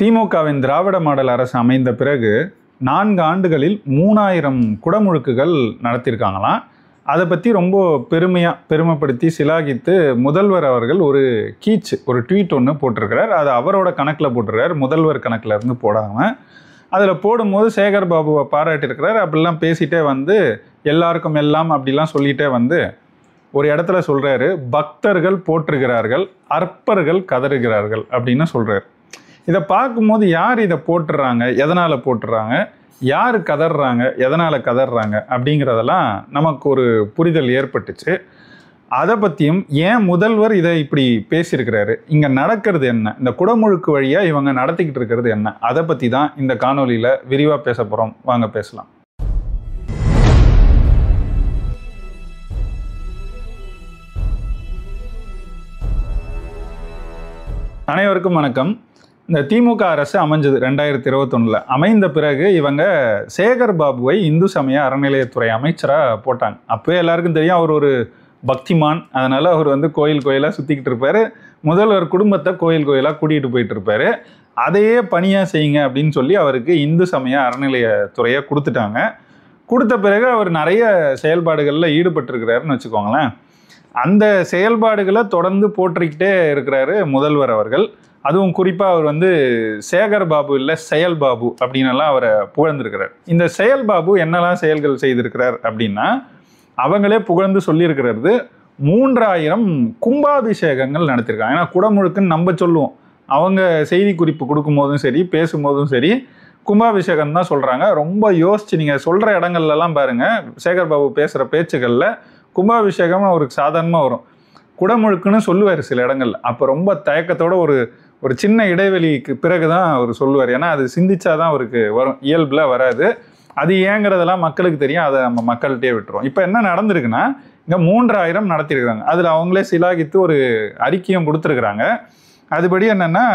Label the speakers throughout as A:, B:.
A: திமுகவின் திராவிட மாடல் அரசு அமைந்த பிறகு 4 ஆண்டுகளில் 3000 குடமுழுக்குகள் நடத்தியிருக்காங்களாம். அதை பற்றி ரொம்ப பெருமைப்படுத்தி சிலாகித்து முதல்வர் அவர்கள் ஒரு ட்வீட் ஒன்று போட்டிருக்கிறார். அது அவரோட கணக்கில் போட்டிருக்கார், முதல்வர் கணக்கில் இருந்து போடாமல். அதில் போடும்போது சேகர் பாபுவை பாராட்டியிருக்கிறார். அப்படிலாம் பேசிகிட்டே வந்து எல்லாருக்கும் எல்லாம் அப்படிலாம் சொல்லிகிட்டே வந்து ஒரு இடத்துல சொல்கிறாரு, பக்தர்கள் போற்றுகிறார்கள், அற்பர்கள் கதறுகிறார்கள் அப்படின்னு சொல்கிறார். இதை பார்க்கும்போது யார் இதை போட்டுடுறாங்க, எதனால் போட்டுடுறாங்க, யார் கதறாங்க, எதனால் கதறாங்க அப்படிங்கிறதெல்லாம் நமக்கு ஒரு புரிதல் ஏற்பட்டுச்சு. அதை பற்றியும் ஏன் முதல்வர் இதை இப்படி பேசியிருக்கிறாரு, இங்கே நடக்கிறது என்ன, இந்த குடமுழுக்கு வழியாக இவங்க நடத்திக்கிட்டு இருக்கிறது என்ன, அதை பற்றி தான் இந்த காணொலியில் விரிவாக பேச போகிறோம். வாங்க பேசலாம். அனைவருக்கும் வணக்கம். இந்த திமுக அரசு அமைஞ்சது 2021 அமைந்த பிறகு இவங்க சேகர் பாபுவை இந்து சமய அறநிலையத்துறை அமைச்சராக போட்டாங்க. அப்போயே எல்லாருக்கும் தெரியும் அவர் ஒரு பக்திமான், அதனால் அவர் வந்து கோயிலாக சுற்றிக்கிட்டு இருப்பார். முதல்வர் குடும்பத்தை கோயிலாக கூட்டிகிட்டு போயிட்டு இருப்பார். அதையே பணியாக செய்யுங்க அப்படின்னு சொல்லி அவருக்கு இந்து சமய அறநிலையத்துறையை கொடுத்துட்டாங்க. கொடுத்த பிறகு அவர் நிறைய செயல்பாடுகளில் ஈடுபட்டிருக்கிறாருன்னு வச்சுக்கோங்களேன். அந்த செயல்பாடுகளை தொடர்ந்து போற்றிக்கிட்டே இருக்கிறாரு முதல்வர் அவர்கள். அதுவும் குறிப்பாக அவர் வந்து சேகர் பாபு இல்லை செயல் பாபு அப்படின்னலாம் அவரை புகழ்ந்திருக்கிறார். இந்த செயல் பாபு என்னெல்லாம் செயல்கள் செய்திருக்கிறார் அப்படின்னா, அவங்களே புகழ்ந்து சொல்லியிருக்கிறது 3000 கும்பாபிஷேகங்கள் நடத்திருக்காங்க. ஏன்னா குடமுழுக்குன்னு நம்ம சொல்லுவோம், அவங்க செய்தி குறிப்பு கொடுக்கும் போதும் சரி பேசும்போதும் சரி கும்பாபிஷேகம் தான் சொல்கிறாங்க. ரொம்ப யோசிச்சு நீங்கள் சொல்கிற இடங்கள்லாம் பாருங்கள், சேகர் பாபு பேசுகிற பேச்சுகளில் கும்பாபிஷேகம் அவருக்கு சாதாரணமாக வரும், குடமுழுக்குன்னு சொல்லுவார் சில இடங்கள்ல. அப்போ ரொம்ப தயக்கத்தோட ஒரு சின்ன இடைவெளிக்கு பிறகு தான் அவர் சொல்லுவார். ஏன்னா அது சிந்திச்சாதான் அவருக்கு வரும், இயல்பில் வராது. அது ஏங்கிறதெல்லாம் மக்களுக்கு தெரியும், அதை நம்ம மக்கள்கிட்டே விட்டுருவோம். இப்போ என்ன நடந்திருக்குன்னா, இங்கே 3000 நடத்திருக்கிறாங்க. அதில் அவங்களே சிலாகித்து ஒரு அறிக்கையும் கொடுத்துருக்குறாங்க. அதுபடி என்னென்னா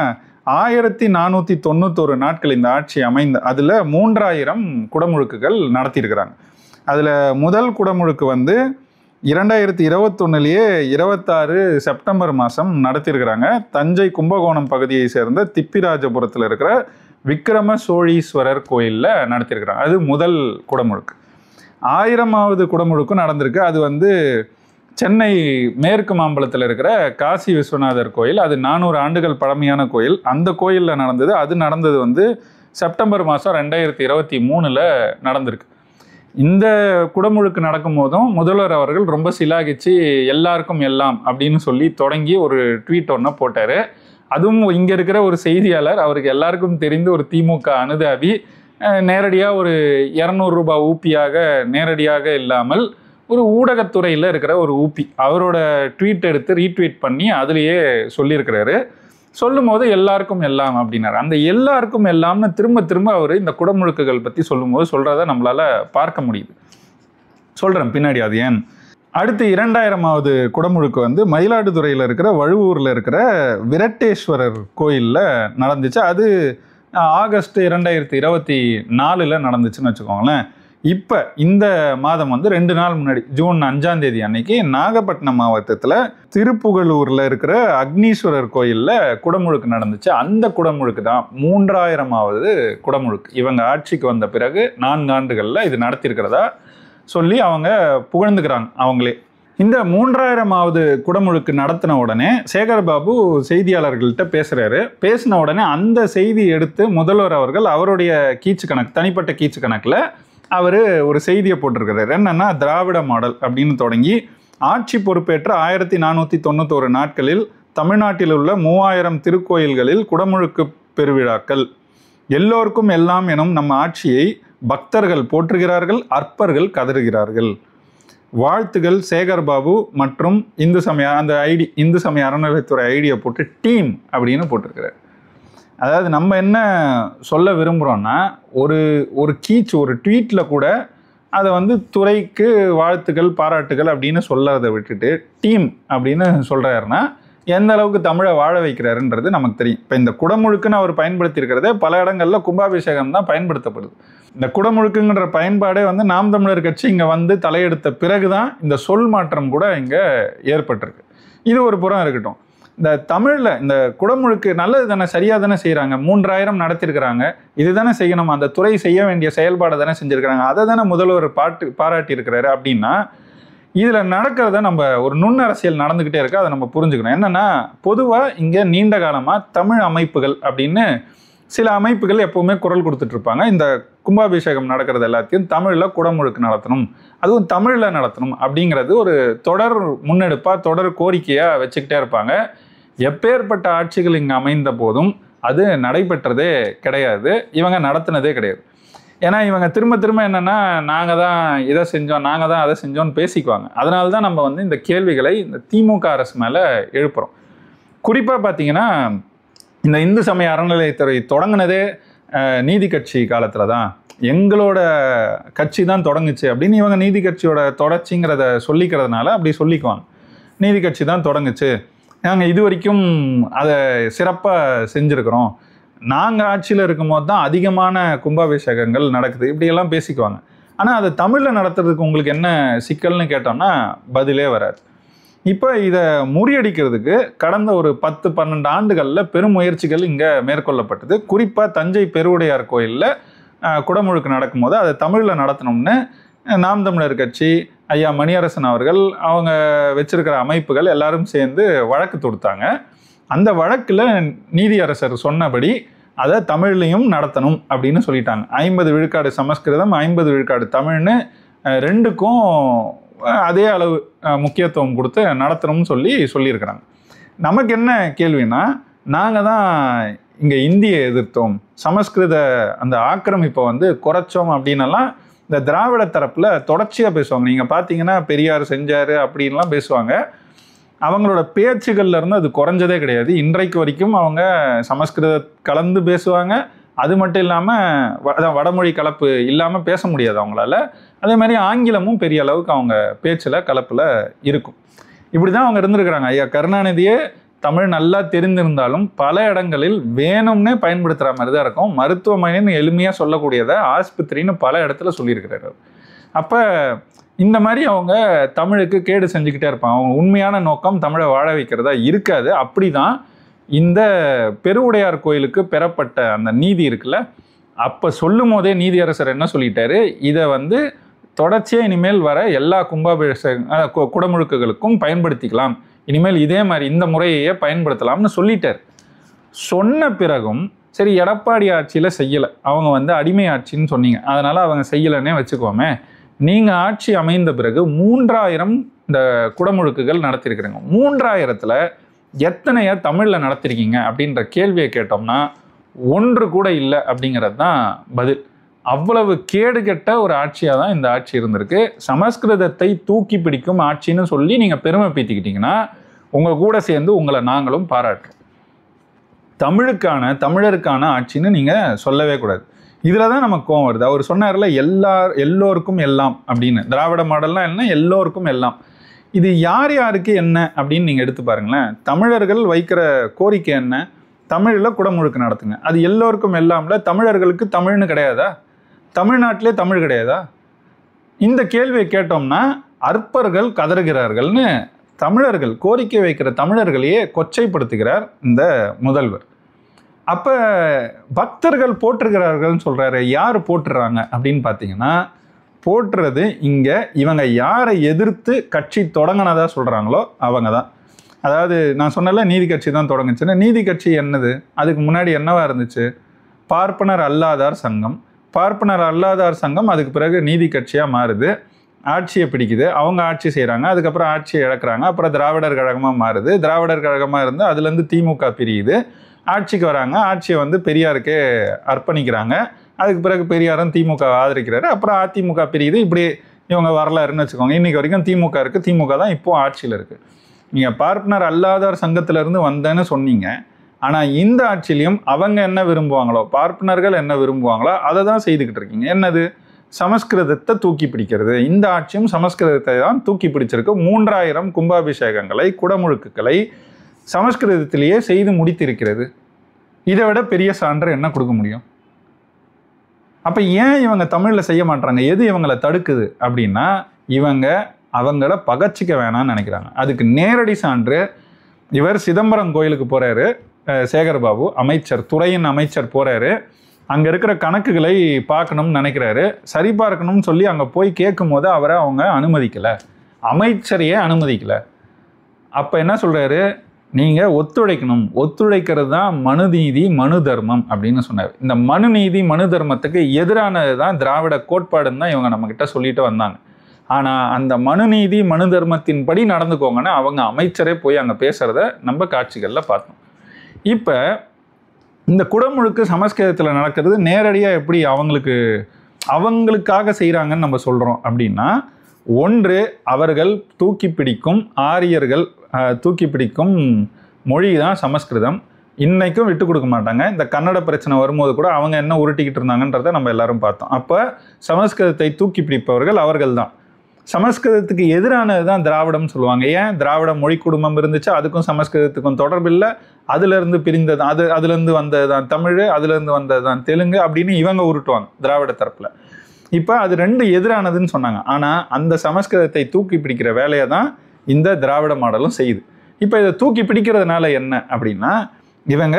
A: 1491 நாட்கள் இந்த ஆட்சி அமைந்த அதில் 3000 குடமுழுக்குகள் நடத்தியிருக்கிறாங்க. அதில் முதல் குடமுழுக்கு வந்து 2021 26 செப்டம்பர் மாதம் நடத்தியிருக்கிறாங்க. தஞ்சை கும்பகோணம் பகுதியை சேர்ந்த திப்பிராஜபுரத்தில் இருக்கிற விக்ரம சோழீஸ்வரர் கோயிலில் நடத்தியிருக்கிறாங்க. அது முதல் குடமுழுக்கு. 1000வது குடமுழுக்கும் நடந்திருக்கு. அது வந்து சென்னை மேற்கு மாம்பலத்தில் இருக்கிற காசி விஸ்வநாதர் கோயில். அது 400 ஆண்டுகள் பழமையான கோயில். அந்த கோயிலில் நடந்தது. அது நடந்தது வந்து செப்டம்பர் மாதம் 2023 நடந்திருக்கு. இந்த குடமுழுக்கு நடக்கும் போதும் முதல்வர் அவர்கள் ரொம்ப சிலாகிச்சு எல்லாருக்கும் எல்லாம் அப்படின்னு சொல்லி தொடங்கி ஒரு ட்வீட் ஒன்று போட்டார். அதுவும் இங்கே இருக்கிற ஒரு செய்தியாளர், அவருக்கு எல்லாருக்கும் தெரிந்து ஒரு திமுக அனுதாபி, நேரடியாக ஒரு 200 ரூபாய் ஊப்பியாக நேரடியாக இல்லாமல் ஒரு ஊடகத்துறையில் இருக்கிற ஒரு ஊப்பி அவரோட ட்வீட் எடுத்து ரீட்வீட் பண்ணி அதுலேயே சொல்லியிருக்கிறாரு. சொல்லும் போது எல்லாருக்கும் எல்லாம் அப்படின்னாரு. அந்த எல்லாருக்கும் எல்லாம்னு திரும்ப அவர் இந்த குடமுழுக்குகள் பற்றி சொல்லும்போது சொல்கிறத நம்மளால் பார்க்க முடியுது. சொல்கிறேன் பின்னாடி அது ஏன். அடுத்து 2000வது குடமுழுக்கு வந்து மயிலாடுதுறையில் இருக்கிற வழுவூரில் இருக்கிற விரட்டேஸ்வரர் கோயிலில் நடந்துச்சு. அது ஆகஸ்ட் 2024 நடந்துச்சுன்னு வச்சுக்கோங்களேன். இப்போ இந்த மாதம் வந்து 2 நாள் முன்னாடி ஜூன் 5ஆம் தேதி அன்னைக்கு நாகப்பட்டினம் மாவட்டத்தில் திருப்புகலூரில் இருக்கிற அக்னீஸ்வரர் கோயிலில் குடமுழுக்கு நடந்துச்சு. அந்த குடமுழுக்கு தான் 3000வது குடமுழுக்கு. இவங்க ஆட்சிக்கு வந்த பிறகு 4 ஆண்டுகளில் இது நடத்தியிருக்கிறதா சொல்லி அவங்க புகழ்ந்துக்கிறாங்க அவங்களே. இந்த 3000வது குடமுழுக்கு நடத்தின உடனே சேகர் பாபு செய்தியாளர்கள்ட்ட பேசுகிறாரு. பேசின உடனே அந்த செய்தி எடுத்து முதல்வர் அவர்கள் அவருடைய தனிப்பட்ட கீச்சு கணக்கில் அவர் ஒரு செய்தியை போட்டிருக்கிறார். என்னன்னா, திராவிட மாடல் அப்படின்னு தொடங்கி ஆட்சி பொறுப்பேற்ற 1491 நாட்களில் தமிழ்நாட்டில் உள்ள 3000 திருக்கோயில்களில் குடமுழுக்கு பெருவிழாக்கள், எல்லோருக்கும் எல்லாம் எனும் நம்ம ஆட்சியை பக்தர்கள் போற்றுகிறார்கள், அற்பர்கள் கதறுகிறார்கள். வாழ்த்துகள் சேகர் பாபு மற்றும் இந்து சமய இந்து சமய அறநிலையத்துறை ஐடியை போட்டு டீம் அப்படின்னு போட்டிருக்கிறார். அதாவது நம்ம என்ன சொல்ல விரும்புகிறோன்னா, ஒரு ட்வீட்டில் கூட அதை வந்து துறைக்கு வாழ்த்துக்கள் பாராட்டுகள் அப்படின்னு சொல்கிறத விட்டுட்டு டீம் அப்படின்னு சொல்கிறாருன்னா எந்த அளவுக்கு தமிழை வாழ வைக்கிறாருன்றது நமக்கு தெரியும். இப்போ இந்த குடமுழுக்குன்னு அவர் பயன்படுத்தியிருக்கிறதே பல இடங்களில் கும்பாபிஷேகம் தான் பயன்படுத்தப்படுது. இந்த குடமுழுக்குங்கிற பயன்பாடே வந்து நாம் தமிழர் கட்சி இங்கே வந்து தலையெடுத்த பிறகு தான் இந்த சொல் மாற்றம் கூட இங்கே ஏற்பட்டிருக்கு. இது ஒரு புறம் இருக்கட்டும். இந்த தமிழில் இந்த குடமுழுக்கு நல்லது தானே, சரியாக தானே செய்கிறாங்க, 3000 நடத்திருக்கிறாங்க, இது தானே செய்யணும், அந்த துறை செய்ய வேண்டிய செயல்பாடை தானே செஞ்சுருக்கிறாங்க, அதை தானே முதல்வர் பாராட்டி இருக்கிறாரு அப்படின்னா, இதில் நடக்கிறத நம்ம ஒரு நுண்ணரசியல் நடந்துக்கிட்டே இருக்கு, அதை நம்ம புரிஞ்சுக்கணும். என்னென்னா, பொதுவாக இங்கே நீண்ட காலமாக தமிழ் அமைப்புகள் அப்படின்னு சில அமைப்புகள் எப்போவுமே குரல் கொடுத்துட்ருப்பாங்க. இந்த கும்பாபிஷேகம் நடக்கிறது எல்லாத்தையும் தமிழில் குடமுழுக்கு நடத்தணும், அதுவும் தமிழில் நடத்தணும் அப்படிங்கிறது ஒரு தொடர் முன்னெடுப்பாக தொடர் கோரிக்கையாக வச்சுக்கிட்டே இருப்பாங்க. எப்பேற்பட்ட ஆட்சிகள் இங்கே அமைந்த போதும் அது நடைபெற்றதே கிடையாது, இவங்க நடத்தினதே கிடையாது. ஏன்னா இவங்க திரும்ப திரும்ப என்னென்னா, நாங்கள் தான் இதை செஞ்சோம், நாங்கள் தான் அதை செஞ்சோன்னு பேசிக்குவாங்க. அதனால தான் நம்ம வந்து இந்த கேள்விகளை இந்த திமுக அரசு மேலே எழுப்புகிறோம். குறிப்பாக பார்த்தீங்கன்னா, இந்த இந்து சமய அறநிலையத்துறை தொடங்கினதே நீதி கட்சி காலத்தில் தான், எங்களோட கட்சி தான் தொடங்குச்சு அப்படின்னு இவங்க நீதி கட்சியோட தொடர்ச்சிங்கிறத சொல்லிக்கிறதுனால அப்படி சொல்லிக்குவாங்க. நீதி கட்சி தான் தொடங்குச்சு, நாங்கள் இது வரைக்கும் அதை சிறப்பாக செஞ்சுருக்கிறோம், நாங்கள் ஆட்சியில் இருக்கும்போது தான் அதிகமான கும்பாபிஷேகங்கள் நடக்குது, இப்படியெல்லாம் பேசிக்குவாங்க. ஆனால் அதை தமிழில் நடத்துறதுக்கு உங்களுக்கு என்ன சிக்கல்னு கேட்டோம்னா பதிலே வராது. இப்போ இதை முறியடிக்கிறதுக்கு கடந்த ஒரு 10-12 ஆண்டுகளில் பெரும் முயற்சிகள் இங்கே மேற்கொள்ளப்பட்டது. குறிப்பாக தஞ்சை பெருவுடையார் கோயிலில் குடமுழுக்கு நடக்கும்போது அதை தமிழில் நடத்தணும்னு நாம் தமிழர் கட்சி, ஐயா மணியரசன் அவர்கள், அவங்க வச்சிருக்கிற அமைப்புகள் எல்லாரும் சேர்ந்து வழக்கு தொடுத்தாங்க. அந்த வழக்கில் நீதியரசர் சொன்னபடி அதை தமிழ்லையும் நடத்தணும் அப்படின்னு சொல்லிட்டாங்க. 50 விழுக்காடு சமஸ்கிருதம், 50 விழுக்காடு தமிழ்னு ரெண்டுக்கும் அதே அளவு முக்கியத்துவம் கொடுத்து நடத்தணும்னு சொல்லியிருக்கிறாங்க. நமக்கு என்ன கேள்வினா, நாங்கள் தான் இங்கே இந்தியை எதிர்த்தோம், சமஸ்கிருத அந்த ஆக்கிரமிப்பை வந்து குறைச்சோம் அப்படின்னலாம் இந்த திராவிட தரப்பில் தொடர்ச்சியாக பேசுவாங்க. நீங்கள் பார்த்தீங்கன்னா பெரியார் செஞ்சார் அப்படின்லாம் பேசுவாங்க. அவங்களோட பேச்சுகள்ல இருந்து அது குறைஞ்சதே கிடையாது. இன்றைக்கு வரைக்கும் அவங்க சமஸ்கிருத கலந்து பேசுவாங்க. அது மட்டும் இல்லாமல் வடமொழி கலப்பு இல்லாமல் பேச முடியாது அவங்களால. அதே மாதிரி ஆங்கிலமும் பெரிய அளவுக்கு அவங்க பேச்சில் கலப்பில் இருக்கும். இப்படி தான் அவங்க இருந்திருக்கிறாங்க. ஐயா கருணாநிதியே தமிழ் நல்லா தெரிந்திருந்தாலும் பல இடங்களில் வேணும்னே பயன்படுத்துகிற மாதிரி தான் இருக்கும். மருத்துவமனைன்னு எளிமையாக சொல்லக்கூடியதை ஆஸ்பத்திரின்னு பல இடத்துல சொல்லியிருக்கிறாரு. அப்போ இந்த மாதிரி அவங்க தமிழுக்கு கேடு செஞ்சுக்கிட்டே இருப்பாங்க. அவங்க உண்மையான நோக்கம் தமிழை வாழ வைக்கிறதா இருக்காது. அப்படி தான் இந்த பெருவுடையார் கோயிலுக்கு பெறப்பட்ட அந்த நீதி இருக்குல்ல, அப்போ சொல்லும் போதே நீதியரசர் என்ன சொல்லிட்டாரு, இதை வந்து தொடர்ச்சியாக இனிமேல் வர எல்லா குடமுழுக்குகளுக்கும் பயன்படுத்திக்கலாம், இனிமேல் இதே மாதிரி இந்த முறையையே பயன்படுத்தலாம்னு சொல்லிட்டார். சொன்ன பிறகும் சரி எடப்பாடி ஆட்சியில் செய்யலை, அவங்க வந்து அடிமை ஆட்சின்னு சொன்னீங்க, அதனால் அவங்க செய்யலைன்னே வச்சுக்கோமே, நீங்கள் ஆட்சி அமைந்த பிறகு 3000 இந்த குடமுழுக்குகள் நடத்தியிருக்கிறீங்க. 3000ல் எத்தனையா தமிழில் நடத்திருக்கீங்க அப்படின்ற கேள்வியை கேட்டோம்னா 1 கூட இல்லை அப்படிங்கிறது தான் பதில். அவ்வளவு கேடுகெட்ட ஒரு ஆட்சியாக தான் இந்த ஆட்சி இருந்திருக்கு. சமஸ்கிருதத்தை தூக்கி பிடிக்கும் ஆட்சின்னு சொல்லி நீங்கள் பெருமை பீத்திக்கிட்டீங்கன்னா உங்கள் கூட சேர்ந்து உங்களை நாங்களும் பாராட்டுறோம். தமிழருக்கான ஆட்சின்னு நீங்கள் சொல்லவே கூடாது. இதில் தான் நமக்கு கோவம் வருது. அவர் சொன்னார்ல எல்லோருக்கும் எல்லாம் அப்படின்னு, திராவிட மாடல்லாம் என்ன, எல்லோருக்கும் எல்லாம். இது யார் யாருக்கு என்ன அப்படின்னு நீங்கள் எடுத்து பாருங்களேன். தமிழர்கள் வைக்கிற கோரிக்கை என்ன, தமிழில் குடமுழுக்கு நடத்துங்க. அது எல்லோருக்கும் எல்லாம்ல தமிழர்களுக்கு தமிழ்னு கிடையாதா, தமிழ்நாட்டிலே தமிழ் கிடையாதா? இந்த கேள்வியை கேட்டோம்னா அற்பர்கள் கதறுகிறார்கள்னு தமிழர்கள் கோரிக்கை வைக்கிற தமிழர்களையே கொச்சைப்படுத்துகிறார் இந்த முதல்வர். அப்போ பக்தர்கள் போற்றுகிறார்கள்னு சொல்கிறாரு. யார் போட்டுறாங்க அப்படின்னு பார்த்தீங்கன்னா, போட்டுறது இங்கே இவங்க யாரை எதிர்த்து கட்சி தொடங்கினதா சொல்கிறாங்களோ அவங்க தான். அதாவது நான் சொன்னல நீதி கட்சி தான் தொடங்குச்சுன்னு. நீதி கட்சி என்னது, அதுக்கு முன்னாடி என்னவா இருந்துச்சு, பார்ப்பனர் அல்லாதார் சங்கம். பார்ப்பனர் அல்லாதார் சங்கம் அதுக்கு பிறகு நீதி கட்சியாக மாறுது, ஆட்சியை பிடிக்குது, அவங்க ஆட்சி செய்கிறாங்க, அதுக்கப்புறம் ஆட்சியை இழக்கிறாங்க, அப்புறம் திராவிடர் கழகமாக மாறுது, திராவிடர் கழகமாக இருந்து அதுலேருந்து திமுக பிரியுது, ஆட்சிக்கு வராங்க, ஆட்சியை வந்து பெரியாருக்கே அர்ப்பணிக்கிறாங்க, அதுக்கு பிறகு பெரியாரும் திமுக ஆதரிக்கிறாரு, அப்புறம் அதிமுக பிரியுது. இப்படி இவங்க வரலாறுன்னு வச்சுக்கோங்க. இன்றைக்கி வரைக்கும் திமுக இருக்குது, திமுக தான் இப்போது ஆட்சியில் இருக்குது. நீங்கள் பார்ப்பனர் அல்லாதார் சங்கத்திலேருந்து வந்தேன்னு சொன்னீங்க, ஆனால் இந்த ஆட்சியிலையும் அவங்க என்ன விரும்புவாங்களோ, பார்ப்பனர்கள் என்ன விரும்புவாங்களோ அதை தான் செய்துக்கிட்டு இருக்கீங்க. என்னது, சமஸ்கிருதத்தை தூக்கி பிடிக்கிறது. இந்த ஆட்சியும் சமஸ்கிருதத்தை தான் தூக்கி பிடிச்சிருக்கு. 3000 கும்பாபிஷேகங்களை குடமுழுக்குகளை சமஸ்கிருதத்திலேயே செய்து முடித்திருக்கிறது. இதை விட பெரிய சான்று என்ன கொடுக்க முடியும்? அப்போ ஏன் இவங்க தமிழில் செய்ய மாட்டாங்க? எது இவங்களை தடுக்குது அப்படின்னா, இவங்க அவங்கள பகச்சிக்க வேணாம்னு நினைக்கிறாங்க. அதுக்கு நேரடி சான்று இவர் சிதம்பரம் கோயிலுக்கு போகிறாரு. சேகர்பாபு அமைச்சர், துறையின் அமைச்சர் போகிறாரு. அங்கே இருக்கிற கணக்குகளை பார்க்கணும்னு நினைக்கிறாரு. சரி பார்க்கணும்னு சொல்லி அங்கே போய் கேட்கும் போது அவரை அவங்க அனுமதிக்கலை, அமைச்சரையே அனுமதிக்கலை. அப்போ என்ன சொல்கிறாரு, நீங்கள் ஒத்துழைக்கணும், ஒத்துழைக்கிறது தான் மனு நீதி மனு தர்மம் அப்படின்னு சொன்னார். இந்த மனு நீதி மனு தர்மத்துக்கு எதிரானது தான் திராவிட கோட்பாடுன்னு தான் இவங்க நம்மக்கிட்ட சொல்லிட்டு வந்தாங்க. ஆனால் அந்த மனு நீதி மனு தர்மத்தின்படி நடந்துக்கோங்கன்னு அவங்க அமைச்சரே போய் அங்கே பேசுகிறத நம்ம காட்சிகளில் பார்த்தோம். இப்போ இந்த குடமுழுக்கு சமஸ்கிருதத்தில் நடக்கிறது நேரடியாக எப்படி அவங்களுக்காக செய்கிறாங்கன்னு நம்ம சொல்கிறோம் அப்படின்னா, ஒன்று அவர்கள் தூக்கி பிடிக்கும் ஆரியர்கள் தூக்கி பிடிக்கும் மொழி தான் சமஸ்கிருதம். இன்றைக்கும் விட்டு கொடுக்க மாட்டாங்க. இந்த கன்னட பிரச்சனை வரும்போது கூட அவங்க என்ன உருட்டிக்கிட்டு இருந்தாங்கன்றதை நம்ம எல்லாரும் பார்த்தோம். அப்போ சமஸ்கிருதத்தை தூக்கி பிடிப்பவர்கள் அவர்கள் தான். சமஸ்கிருதத்துக்கு எதிரானது தான் திராவிடம்னு சொல்லுவாங்க. ஏன்? திராவிட மொழி குடும்பம் இருந்துச்சு, அதுக்கும் சமஸ்கிருதத்துக்கும் தொடர்பு இல்லை, அதுலேருந்து பிரிந்தது அதுலேருந்து வந்தது தான் தமிழ், அதுலேருந்து வந்தது தான் தெலுங்கு அப்படின்னு இவங்க உருட்டுவாங்க திராவிட தரப்பில். இப்போ அது ரெண்டு எதிரானதுன்னு சொன்னாங்க. ஆனால் அந்த சமஸ்கிருதத்தை தூக்கி பிடிக்கிற வேலையை தான் இந்த திராவிட மாடலும் செய்யுது. இப்போ இதை தூக்கி பிடிக்கிறதுனால என்ன அப்படின்னா, இவங்க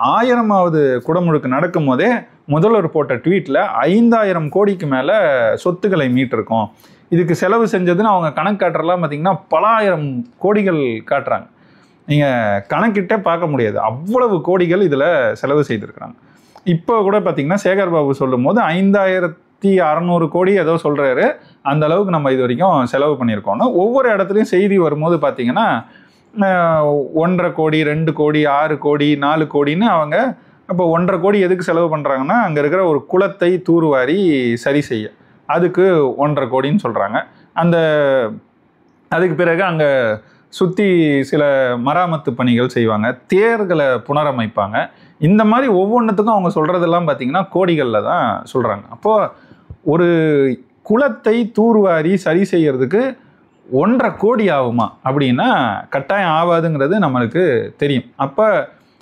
A: 1000வது குடமுழுக்கு நடக்கும் போதே முதல்வர் போட்ட ட்வீட்டில் 5000 கோடிக்கு மேலே சொத்துக்களை மீட்டிருக்கோம், இதுக்கு செலவு செஞ்சதுன்னு அவங்க கணக்கு காட்டுறலாம். பார்த்திங்கன்னா பல ஆயிரம் கோடிகள் காட்டுறாங்க. நீங்கள் கணக்கிட்டே பார்க்க முடியாது, அவ்வளவு கோடிகள் இதில் செலவு செய்திருக்கிறாங்க. இப்போ கூட பார்த்திங்கன்னா சேகர்பாபு சொல்லும் போது 5600 கோடி ஏதோ சொல்கிறாரு, அந்த அளவுக்கு நம்ம இது வரைக்கும் செலவு பண்ணியிருக்கோம்னா, ஒவ்வொரு இடத்துலையும் செய்தி வரும்போது பார்த்திங்கன்னா 1.5 கோடி 2 கோடி 6 கோடி 4 கோடின்னு அவங்க. அப்போ 1.5 கோடி எதுக்கு செலவு பண்ணுறாங்கன்னா, அங்கே இருக்கிற ஒரு குளத்தை தூர்வாரி சரி செய்ய, அதுக்கு 1.5 கோடின்னு சொல்கிறாங்க. அதுக்கு பிறகு அங்கே சுற்றி சில மராமத்து பணிகள் செய்வாங்க, தேர்களை புனரமைப்பாங்க. இந்த மாதிரி ஒவ்வொன்றுத்துக்கும் அவங்க சொல்கிறதெல்லாம் பார்த்திங்கன்னா கோடிகளில் தான் சொல்கிறாங்க. அப்போது ஒரு குளத்தை தூர்வாரி சரி செய்யறதுக்கு 1.5 கோடி ஆகுமா அப்படின்னா கட்டாயம் ஆகாதுங்கிறது நம்மளுக்கு தெரியும். அப்போ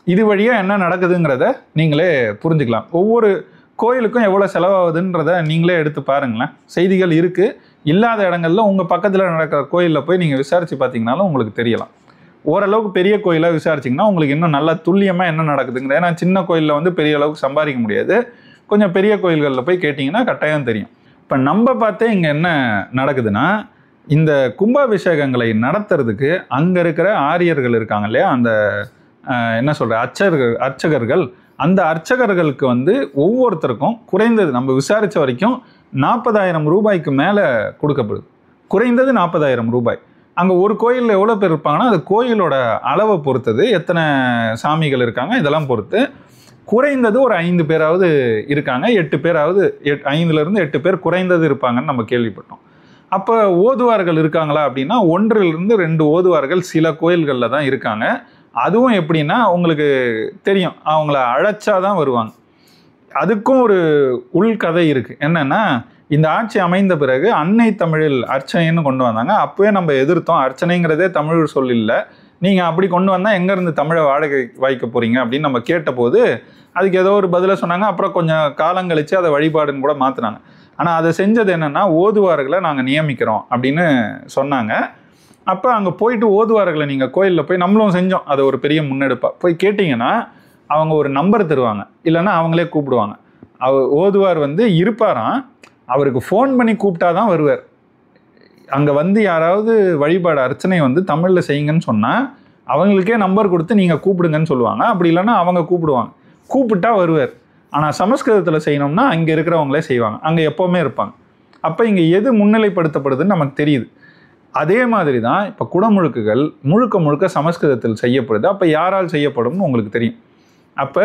A: இது வழியாக என்ன நடக்குதுங்கிறத நீங்களே புரிஞ்சுக்கலாம். ஒவ்வொரு கோயிலுக்கும் எவ்வளோ செலவாகுதுன்றதை நீங்களே எடுத்து பாருங்களேன். செய்திகள் இருக்குது, இல்லாத இடங்கள்ல உங்கள் பக்கத்தில் நடக்கிற கோயிலில் போய் நீங்கள் விசாரித்து பார்த்தீங்கனாலும் உங்களுக்கு தெரியலாம். ஓரளவுக்கு பெரிய கோயிலாக விசாரிச்சிங்கன்னா உங்களுக்கு இன்னும் நல்லா துல்லியமாக என்ன நடக்குதுங்கிற. ஏன்னா சின்ன கோயிலில் பெரிய அளவுக்கு சம்பாதிக்க முடியாது, கொஞ்சம் பெரிய கோயில்களில் போய் கேட்டிங்கன்னா கட்டாயம் தெரியும். இப்போ நம்ம பார்த்தே இங்கே என்ன நடக்குதுன்னா, இந்த கும்பாபிஷேகங்களை நடத்துறதுக்கு அங்கே இருக்கிற ஆரியர்கள் இருக்காங்க இல்லையா, அந்த என்ன சொல்கிற அர்ச்சகர்கள், அந்த அர்ச்சகர்களுக்கு ஒவ்வொருத்தருக்கும் குறைந்தது நம்ம விசாரித்த வரைக்கும் 40,000 ரூபாய்க்கு மேலே கொடுக்கப்படுது. குறைந்தது 40,000 ரூபாய். அங்கே ஒரு கோயிலில் எவ்வளோ பேர் இருப்பாங்கன்னா, அது கோயிலோட அளவை பொறுத்தது, எத்தனை சாமிகள் இருக்காங்க இதெல்லாம் பொறுத்து. குறைந்தது ஒரு 5 பேராவது இருக்காங்க, 8 பேராவது 5லேருந்து 8 பேர் குறைந்தது இருப்பாங்கன்னு நம்ம கேள்விப்பட்டோம். அப்போ ஓதுவார்கள் இருக்காங்களா அப்படின்னா 1லிருந்து 2 ஓதுவார்கள் சில கோயில்களில் தான் இருக்காங்க. அதுவும் எப்படின்னா உங்களுக்கு தெரியும், அவங்கள அழைச்சாதான் வருவாங்க. அதுக்கும் ஒரு உள்கதை இருக்குது. என்னென்னா, இந்த ஆட்சி அமைந்த பிறகு அன்னை தமிழில் அர்ச்சனைன்னு கொண்டு வந்தாங்க. அப்போவே நம்ம எதிர்த்தோம், அர்ச்சனைங்கிறதே தமிழ் சொல் இல்லை, நீங்கள் அப்படி கொண்டு வந்தால் எங்கேருந்து தமிழை வாடகை வைக்க போகிறீங்க அப்படின்னு நம்ம கேட்டபோது அதுக்கு ஏதோ ஒரு பதிலை சொன்னாங்க. அப்புறம் கொஞ்சம் காலம் கழித்து அதை வழிபாடுன்னு கூட மாற்றினாங்க. ஆனால் அதை செஞ்சது என்னென்னா, ஓதுவார்களை நாங்கள் நியமிக்கிறோம் அப்படின்னு சொன்னாங்க. அப்போ அங்கே போயிட்டு ஓதுவார்களை நீங்கள் கோயிலில் போய் நம்மளும் செஞ்சோம், அதை ஒரு பெரிய முன்னெடுப்பாக போய் கேட்டிங்கன்னா அவங்க ஒரு நம்பர் தருவாங்க, இல்லைன்னா அவங்களே கூப்பிடுவாங்க. ஓதுவார் இருப்பாராம், அவருக்கு ஃபோன் பண்ணி கூப்பிட்டா தான் வருவார். அங்கே யாராவது வழிபாடு அர்ச்சனை தமிழில் செய்யுங்கன்னு சொன்னால் அவங்களுக்கே நம்பர் கொடுத்து நீங்கள் கூப்பிடுங்கன்னு சொல்லுவாங்க. அப்படி இல்லைன்னா அவங்க கூப்பிடுவாங்க, கூப்பிட்டா வருவார். ஆனால் சமஸ்கிருதத்தில் செய்யணும்னா அங்கே இருக்கிறவங்களே செய்வாங்க, அங்கே எப்போவுமே இருப்பாங்க. அப்போ இங்கே எது முன்னிலைப்படுத்தப்படுதுன்னு நமக்கு தெரியுது. அதே மாதிரி தான் இப்போ குடமுழுக்குகள் முழுக்க முழுக்க சமஸ்கிருதத்தில் செய்யப்படுது. அப்போ யாரால் செய்யப்படும்னு உங்களுக்கு தெரியும். அப்போ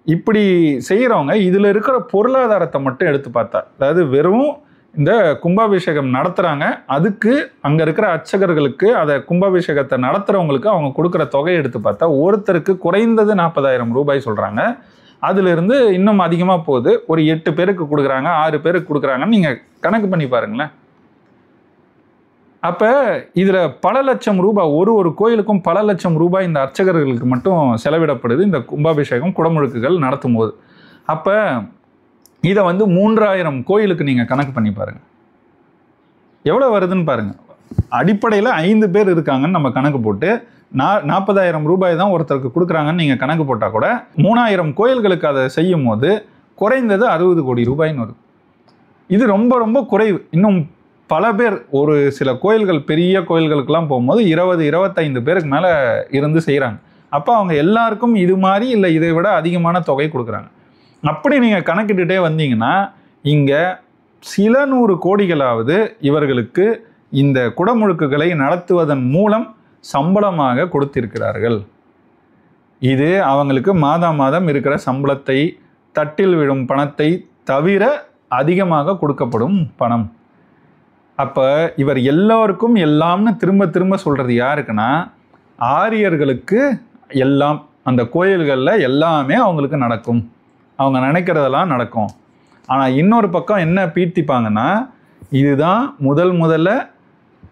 A: இப்படி செய்கிறவங்க இதில் இருக்கிற பொருளாதாரத்தை மட்டும் எடுத்து பார்த்தா, அதாவது வெறும் இந்த கும்பாபிஷேகம் நடத்துகிறாங்க, அதுக்கு அங்கே இருக்கிற அர்ச்சகர்களுக்கு அதை கும்பாபிஷேகத்தை நடத்துகிறவங்களுக்கு அவங்க கொடுக்குற தொகையை எடுத்து பார்த்தா ஒருத்தருக்கு குறைந்தது 40,000 ரூபாய் சொல்கிறாங்க. அதிலிருந்து இன்னும் அதிகமாக போகுது. ஒரு 8 பேருக்கு கொடுக்குறாங்க, 6 பேருக்கு கொடுக்குறாங்கன்னு நீங்கள் கணக்கு பண்ணி பாருங்களேன். அப்போ இதில் பல லட்சம் ரூபாய், ஒரு கோயிலுக்கும் பல லட்சம் ரூபாய் இந்த அர்ச்சகர்களுக்கு மட்டும் செலவிடப்படுது இந்த கும்பாபிஷேகம் குடமுழுக்குகள் நடத்தும் போது. அப்போ இதை 3000 கோயிலுக்கு நீங்கள் கணக்கு பண்ணி பாருங்கள், எவ்வளோ வருதுன்னு பாருங்கள். அடிப்படையில் 5 பேர் இருக்காங்கன்னு நம்ம கணக்கு போட்டு 40,000 ரூபாய் தான் ஒருத்தருக்கு கொடுக்குறாங்கன்னு நீங்கள் கணக்கு போட்டால் கூட 3,000 கோயில்களுக்கு அதை செய்யும் போது குறைந்தது 60 கோடி ரூபாய்ன்னு வருது. இது ரொம்ப ரொம்ப குறைவு. இன்னும் பல பேர் ஒரு சில கோயில்கள் பெரிய கோயில்களுக்கெல்லாம் போகும்போது 20-25 பேருக்கு மேலே இருந்து செய்கிறாங்க. அப்போ அவங்க எல்லாருக்கும் இது மாதிரி இல்லை இதை விட அதிகமான தொகை கொடுக்குறாங்க. அப்படி நீங்கள் கணக்கிட்டுட்டே வந்தீங்கன்னா இங்கே சில 100 கோடிகளாவது இவர்களுக்கு இந்த குடமுழுக்குகளை நடத்துவதன் மூலம் சம்பளமாக கொடுத்திருக்கிறார்கள். இது அவங்களுக்கு மாதம் மாதம் இருக்கிற சம்பளத்தை, தட்டில் விழும் பணத்தை தவிர அதிகமாக கொடுக்கப்படும் பணம். அப்போ இவர் எல்லோருக்கும் எல்லாம்னு திரும்ப திரும்ப சொல்கிறது யாருக்குன்னா ஆரியர்களுக்கு எல்லாம், அந்த கோயில்களில் எல்லாமே அவங்களுக்கு நடக்கும், அவங்க நினைக்கிறதெல்லாம் நடக்கும். ஆனால் இன்னொரு பக்கம் என்ன பீர்த்திப்பாங்கன்னா, இதுதான் முதல்ல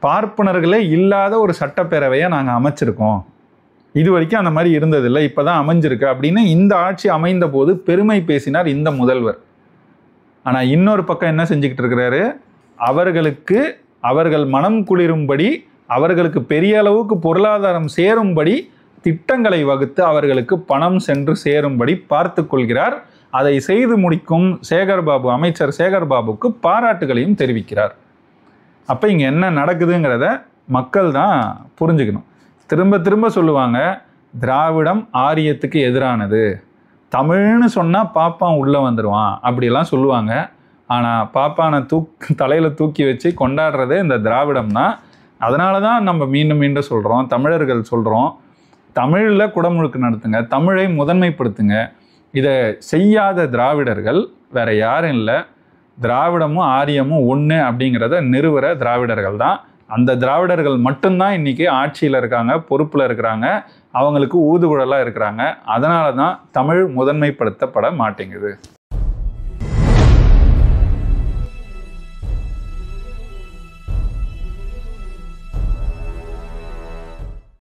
A: பார்ப்பனர்களே இல்லாத ஒரு சட்டப்பேரவையை நாங்கள் அமைச்சிருக்கோம், இது வரைக்கும் அந்த மாதிரி இருந்ததில்லை, இப்போ தான் அமைஞ்சிருக்கு அப்படின்னு இந்த ஆட்சி அமைந்த போது பெருமை பேசினார் இந்த முதல்வர். ஆனால் இன்னொரு பக்கம் என்ன செஞ்சுக்கிட்டு இருக்கிறாரு, அவர்களுக்கு அவர்கள் மனம் குளிரும்படி, அவர்களுக்கு பெரிய அளவுக்கு பொருளாதாரம் சேரும்படி திட்டங்களை வகுத்து அவர்களுக்கு பணம் சென்று சேரும்படி பார்த்து கொள்கிறார். அதை செய்து முடிக்கும் சேகர்பாபு, அமைச்சர் சேகர்பாபுக்கு பாராட்டுகளையும் தெரிவிக்கிறார். அப்போ இங்கே என்ன நடக்குதுங்கிறத மக்கள் தான் புரிஞ்சுக்கணும். திரும்ப திரும்ப சொல்லுவாங்க, திராவிடம் ஆரியத்துக்கு எதிரானது, தமிழ்னு சொன்னால் பாப்பான் உள்ளே வந்துடுவான் அப்படிலாம் சொல்லுவாங்க. ஆனால் பாப்பானை தலையில் தூக்கி வச்சு கொண்டாடுறதே இந்த திராவிடம்னா. அதனால தான் நம்ம மீண்டும் மீண்டும் சொல்கிறோம், தமிழர்கள் சொல்கிறோம், தமிழில் குடமுழுக்கு நடத்துங்க, தமிழை முதன்மைப்படுத்துங்க. இதை செய்யாத திராவிடர்கள் வேற யாரும் இல்லை, திராவிடமும் ஆரியமும் ஒன்று அப்படிங்கிறத நிறுவற திராவிடர்கள் தான். அந்த திராவிடர்கள் மட்டும்தான் இன்றைக்கி ஆட்சியில் இருக்காங்க, பொறுப்பில் இருக்கிறாங்க, அவங்களுக்கு ஊதுகுழலாக இருக்கிறாங்க. அதனால தான் தமிழ் முதன்மைப்படுத்தப்பட மாட்டேங்குது.